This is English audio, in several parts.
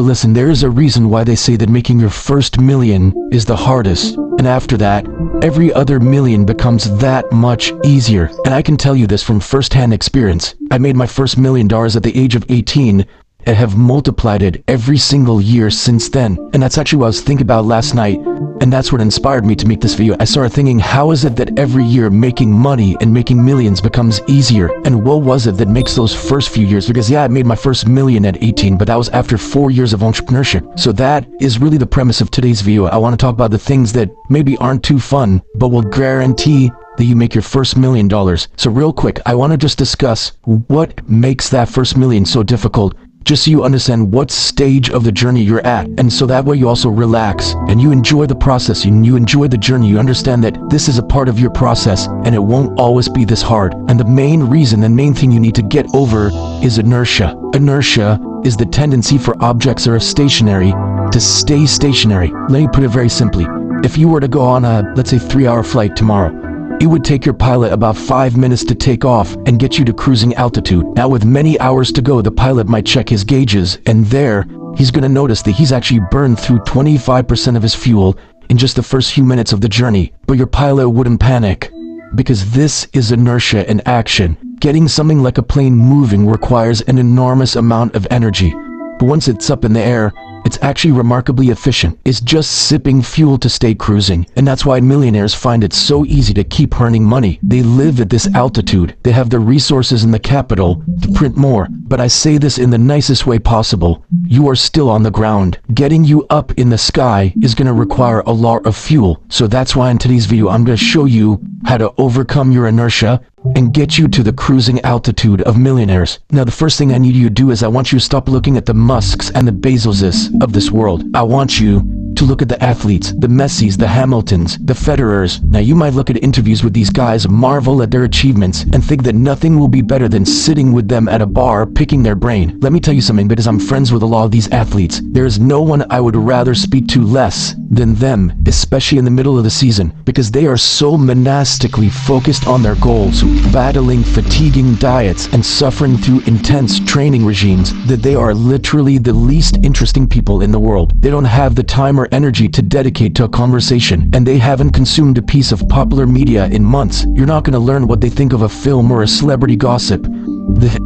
So listen, there is a reason why they say that making your first million is the hardest, and after that, every other million becomes that much easier. And I can tell you this from first-hand experience. I made my first $1 million at the age of 18, and have multiplied it every single year since then. And that's actually what I was thinking about last night, and that's what inspired me to make this video. I started thinking, how is it that every year making money and making millions becomes easier? And what was it that makes those first few years? Because yeah, I made my first million at 18, but that was after 4 years of entrepreneurship. So that is really the premise of today's video. I want to talk about the things that maybe aren't too fun, but will guarantee that you make your first $1 million. So real quick, I want to just discuss what makes that first million so difficult, just so you understand what stage of the journey you're at, and so that way you also relax and you enjoy the process and you enjoy the journey. You understand that this is a part of your process and it won't always be this hard. And the main reason, the main thing you need to get over is inertia. Inertia is the tendency for objects that are stationary to stay stationary. Let me put it very simply. If you were to go on a, let's say, 3-hour flight tomorrow, it would take your pilot about 5 minutes to take off and get you to cruising altitude. Now with many hours to go, the pilot might check his gauges, and there, he's going to notice that he's actually burned through 25% of his fuel in just the first few minutes of the journey. But your pilot wouldn't panic, because this is inertia in action. Getting something like a plane moving requires an enormous amount of energy. But once it's up in the air, it's actually remarkably efficient. It's just sipping fuel to stay cruising. And that's why millionaires find it so easy to keep earning money. They live at this altitude. They have the resources and the capital to print more. But I say this in the nicest way possible. You are still on the ground. Getting you up in the sky is going to require a lot of fuel. So that's why in today's video, I'm going to show you how to overcome your inertia and get you to the cruising altitude of millionaires. Now, the first thing I need you to do is I want you to stop looking at the Musks and the Bezoses of this world. I want you to look at the athletes, the Messis, the Hamiltons, the Federers. Now, you might look at interviews with these guys, marvel at their achievements, and think that nothing will be better than sitting with them at a bar, picking their brain. Let me tell you something, because I'm friends with a lot of these athletes. There is no one I would rather speak to less than them, especially in the middle of the season, because they are so monastically focused on their goals, battling fatiguing diets and suffering through intense training regimes, that they are literally the least interesting people in the world. They don't have the time or energy to dedicate to a conversation, and they haven't consumed a piece of popular media in months. You're not going to learn what they think of a film or a celebrity gossip.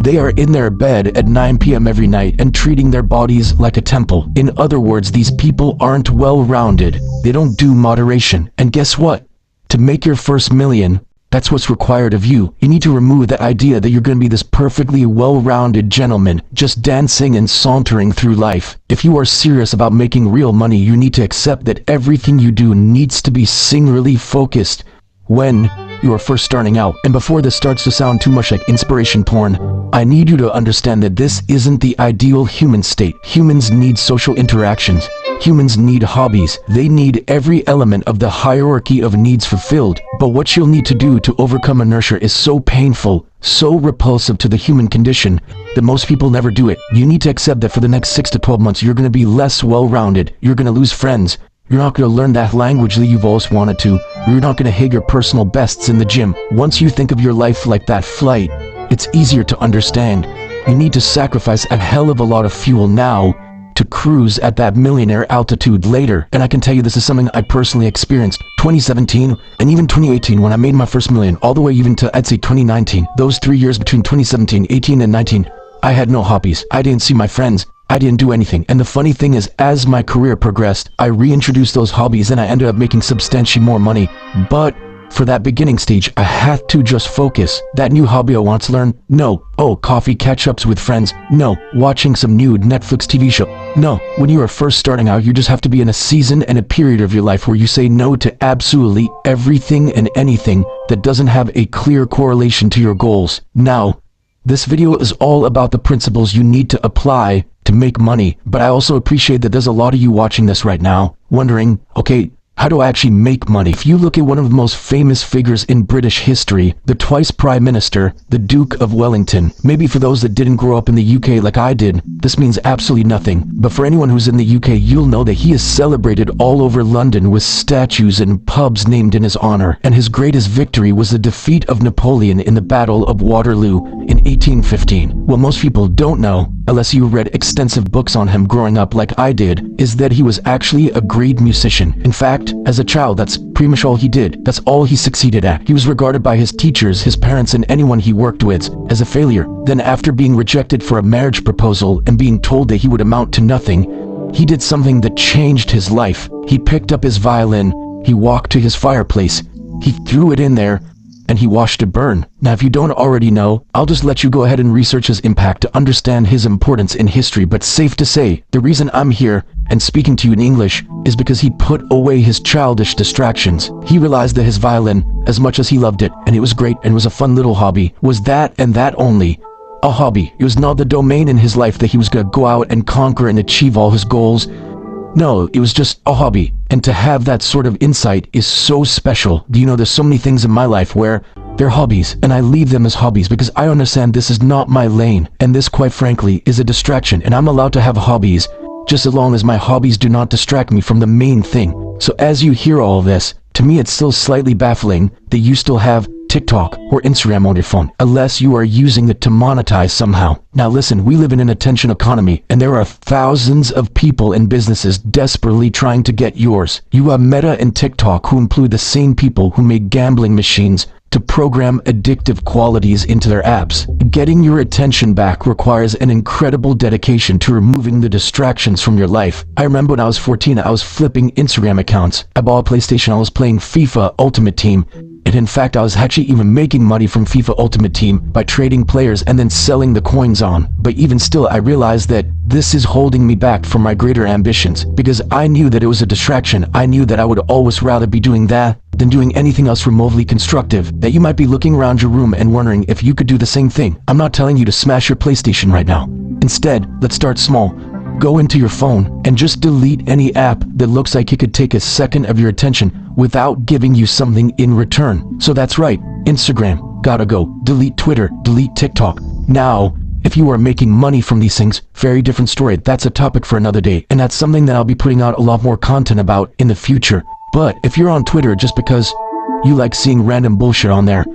They are in their bed at 9 p.m. every night and treating their bodies like a temple. In other words, these people aren't well-rounded. They don't do moderation. And guess what? To make your first million, that's what's required of you. You need to remove that idea that you're going to be this perfectly well-rounded gentleman, just dancing and sauntering through life. If you are serious about making real money, you need to accept that everything you do needs to be singularly focused when you are first starting out. And before this starts to sound too much like inspiration porn, I need you to understand that this isn't the ideal human state. Humans need social interactions. Humans need hobbies. They need every element of the hierarchy of needs fulfilled. But what you'll need to do to overcome inertia is so painful, so repulsive to the human condition, that most people never do it. You need to accept that for the next 6 to 12 months, you're going to be less well-rounded. You're going to lose friends. You're not going to learn that language that you've always wanted to. You're not going to hit your personal bests in the gym. Once you think of your life like that flight, it's easier to understand. You need to sacrifice a hell of a lot of fuel now to cruise at that millionaire altitude later. And I can tell you this is something I personally experienced. 2017 and even 2018 when I made my first million, all the way even to, I'd say, 2019. Those 3 years between 2017, 18, and 19, I had no hobbies. I didn't see my friends. I didn't do anything. And the funny thing is, as my career progressed, I reintroduced those hobbies and I ended up making substantially more money. But for that beginning stage, I had to just focus. That new hobby I want to learn? No. Oh, coffee catch-ups with friends? No. Watching some new Netflix TV show? No. When you are first starting out, you just have to be in a season and a period of your life where you say no to absolutely everything and anything that doesn't have a clear correlation to your goals. Now, this video is all about the principles you need to apply to make money, but I also appreciate that there's a lot of you watching this right now wondering, okay, How do I actually make money? If you look at one of the most famous figures in British history, the twice Prime Minister, the Duke of Wellington. Maybe for those that didn't grow up in the UK like I did, this means absolutely nothing. But for anyone who's in the UK, you'll know that he is celebrated all over London with statues and pubs named in his honor. And his greatest victory was the defeat of Napoleon in the Battle of Waterloo in 1815. What most people don't know, unless you read extensive books on him growing up like I did, is that he was actually a great musician. In fact, as a child, that's pretty much all he did. That's all he succeeded at. He was regarded by his teachers, his parents, and anyone he worked with as a failure. Then after being rejected for a marriage proposal and being told that he would amount to nothing, he did something that changed his life. He picked up his violin, he walked to his fireplace, he threw it in there, and he watched it burn. Now, if you don't already know, I'll just let you go ahead and research his impact to understand his importance in history. But safe to say, the reason I'm here and speaking to you in English is because he put away his childish distractions. He realized that his violin, as much as he loved it, and it was great and was a fun little hobby, was that and that only. A hobby. It was not the domain in his life that he was going to go out and conquer and achieve all his goals. No, it was just a hobby. And to have that sort of insight is so special. Do you know, there's so many things in my life where they're hobbies, and I leave them as hobbies because I understand this is not my lane. And this, quite frankly, is a distraction. And I'm allowed to have hobbies, just as long as my hobbies do not distract me from the main thing. So as you hear all of this, to me it's still slightly baffling that you still have TikTok or Instagram on your phone, unless you are using it to monetize somehow. Now listen, we live in an attention economy, and there are thousands of people and businesses desperately trying to get yours. You have Meta and TikTok, who employ the same people who make gambling machines to program addictive qualities into their apps. Getting your attention back requires an incredible dedication to removing the distractions from your life. I remember when I was 14, I was flipping Instagram accounts. I bought a PlayStation, I was playing FIFA Ultimate Team. And in fact, I was actually even making money from FIFA Ultimate Team by trading players and then selling the coins on. But even still, I realized that this is holding me back from my greater ambitions, because I knew that it was a distraction. I knew that I would always rather be doing that than doing anything else remotely constructive. That you might be looking around your room and wondering if you could do the same thing. I'm not telling you to smash your PlayStation right now. Instead, let's start small. Go into your phone and just delete any app that looks like it could take a second of your attention without giving you something in return. So that's right, Instagram, gotta go. Delete Twitter, delete TikTok. Now, if you are making money from these things, very different story. That's a topic for another day, and that's something that I'll be putting out a lot more content about in the future. But if you're on Twitter just because you like seeing random bullshit on there,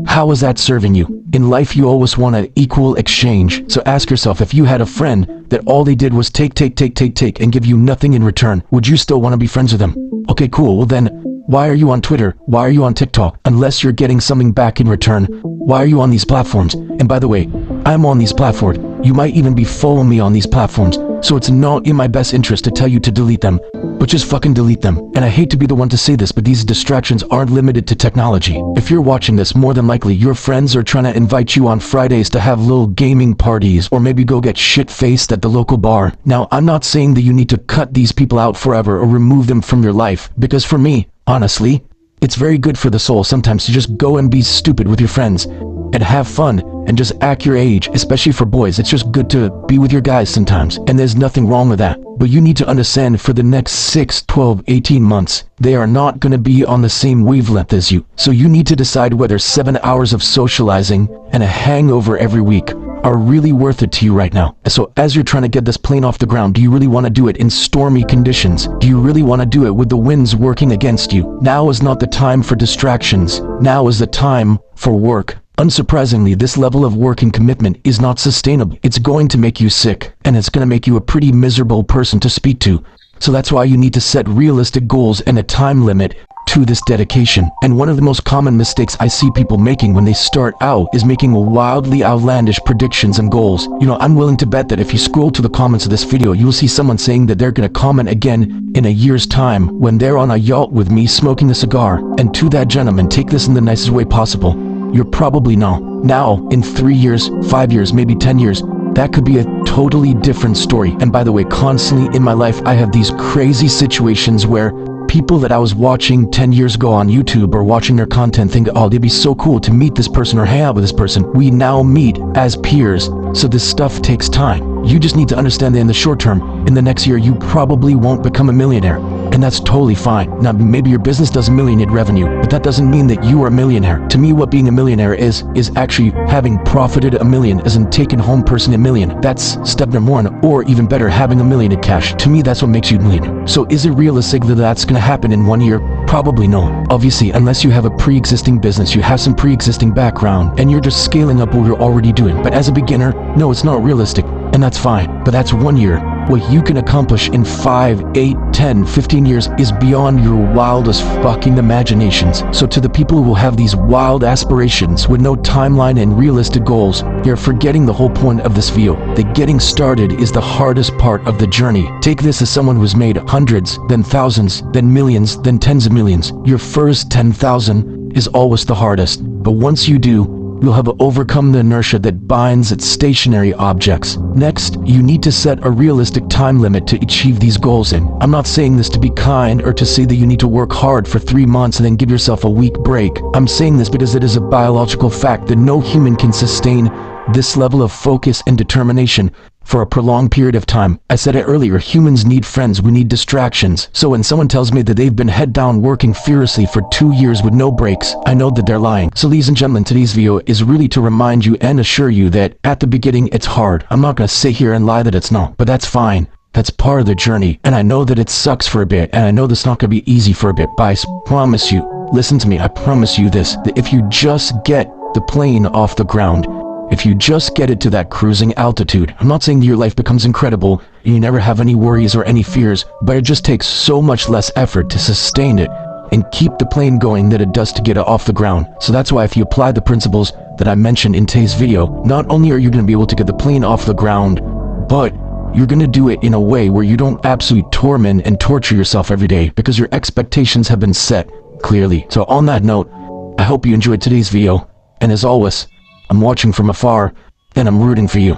how is that serving you? In life, you always want an equal exchange. So ask yourself, if you had a friend that all they did was take and give you nothing in return, would you still want to be friends with them? Okay, cool. Well then, why are you on Twitter? Why are you on TikTok? Unless you're getting something back in return, why are you on these platforms? And by the way, I'm on these platforms. You might even be following me on these platforms. So it's not in my best interest to tell you to delete them, but just fucking delete them. And I hate to be the one to say this, but these distractions aren't limited to technology. If you're watching this, more than likely your friends are trying to invite you on Fridays to have little gaming parties, or maybe go get shit-faced at the local bar. Now, I'm not saying that you need to cut these people out forever or remove them from your life, because for me, honestly, it's very good for the soul sometimes to just go and be stupid with your friends and have fun and just act your age, especially for boys. It's just good to be with your guys sometimes, and there's nothing wrong with that. But you need to understand, for the next 6, 12, 18 months, they are not going to be on the same wavelength as you. So you need to decide whether 7 hours of socializing and a hangover every week are really worth it to you right now. So as you're trying to get this plane off the ground, do you really want to do it in stormy conditions? Do you really want to do it with the winds working against you? Now is not the time for distractions. Now is the time for work. Unsurprisingly, this level of work and commitment is not sustainable. It's going to make you sick, and it's going to make you a pretty miserable person to speak to. So that's why you need to set realistic goals and a time limit to this dedication. And one of the most common mistakes I see people making when they start out is making wildly outlandish predictions and goals. You know, I'm willing to bet that if you scroll to the comments of this video, you'll see someone saying that they're going to comment again in a year's time when they're on a yacht with me smoking a cigar. And to that gentleman, take this in the nicest way possible. You're probably not. Now, in 3 years, 5 years, maybe 10 years, that could be a totally different story. And by the way, constantly in my life, I have these crazy situations where people that I was watching 10 years ago on YouTube or watching their content think, oh, it'd be so cool to meet this person or hang out with this person. We now meet as peers. So this stuff takes time. You just need to understand that in the short term, in the next year, you probably won't become a millionaire. and that's totally fine. Now, maybe your business does $1 million in revenue, but that doesn't mean that you are a millionaire. To me, what being a millionaire is actually having profited $1 million, as in taken home personally $1 million. That's step number one, or even better, having $1 million in cash. To me, that's what makes you a millionaire. So is it realistic that that's gonna happen in 1 year? Probably no. Obviously, unless you have a pre-existing business, you have some pre-existing background, and you're just scaling up what you're already doing. But as a beginner, no, it's not realistic, and that's fine. But that's 1 year. What you can accomplish in 5, 8, 10, 15 years is beyond your wildest fucking imaginations. So to the people who have these wild aspirations with no timeline and realistic goals, you're forgetting the whole point of this video. That getting started is the hardest part of the journey. Take this as someone who's made hundreds, then thousands, then millions, then tens of millions. Your first 10,000 is always the hardest, but once you do, you'll have overcome the inertia that binds at stationary objects. Next, you need to set a realistic time limit to achieve these goals in. I'm not saying this to be kind or to say that you need to work hard for 3 months and then give yourself a week break. I'm saying this because it is a biological fact that no human can sustain this level of focus and determination for a prolonged period of time. I said it earlier, humans need friends, we need distractions. So when someone tells me that they've been head down working furiously for 2 years with no breaks, I know that they're lying. So ladies and gentlemen, today's video is really to remind you and assure you that at the beginning it's hard. I'm not gonna sit here and lie that it's not, but that's fine. That's part of the journey, and I know that it sucks for a bit, and I know that's not gonna be easy for a bit, but I promise you, listen to me, I promise you this, that if you just get the plane off the ground, if you just get it to that cruising altitude, I'm not saying that your life becomes incredible, and you never have any worries or any fears, but it just takes so much less effort to sustain it and keep the plane going than it does to get it off the ground. So that's why if you apply the principles that I mentioned in today's video, not only are you going to be able to get the plane off the ground, but you're going to do it in a way where you don't absolutely torment and torture yourself every day because your expectations have been set clearly. So on that note, I hope you enjoyed today's video, and as always, I'm watching from afar, and I'm rooting for you.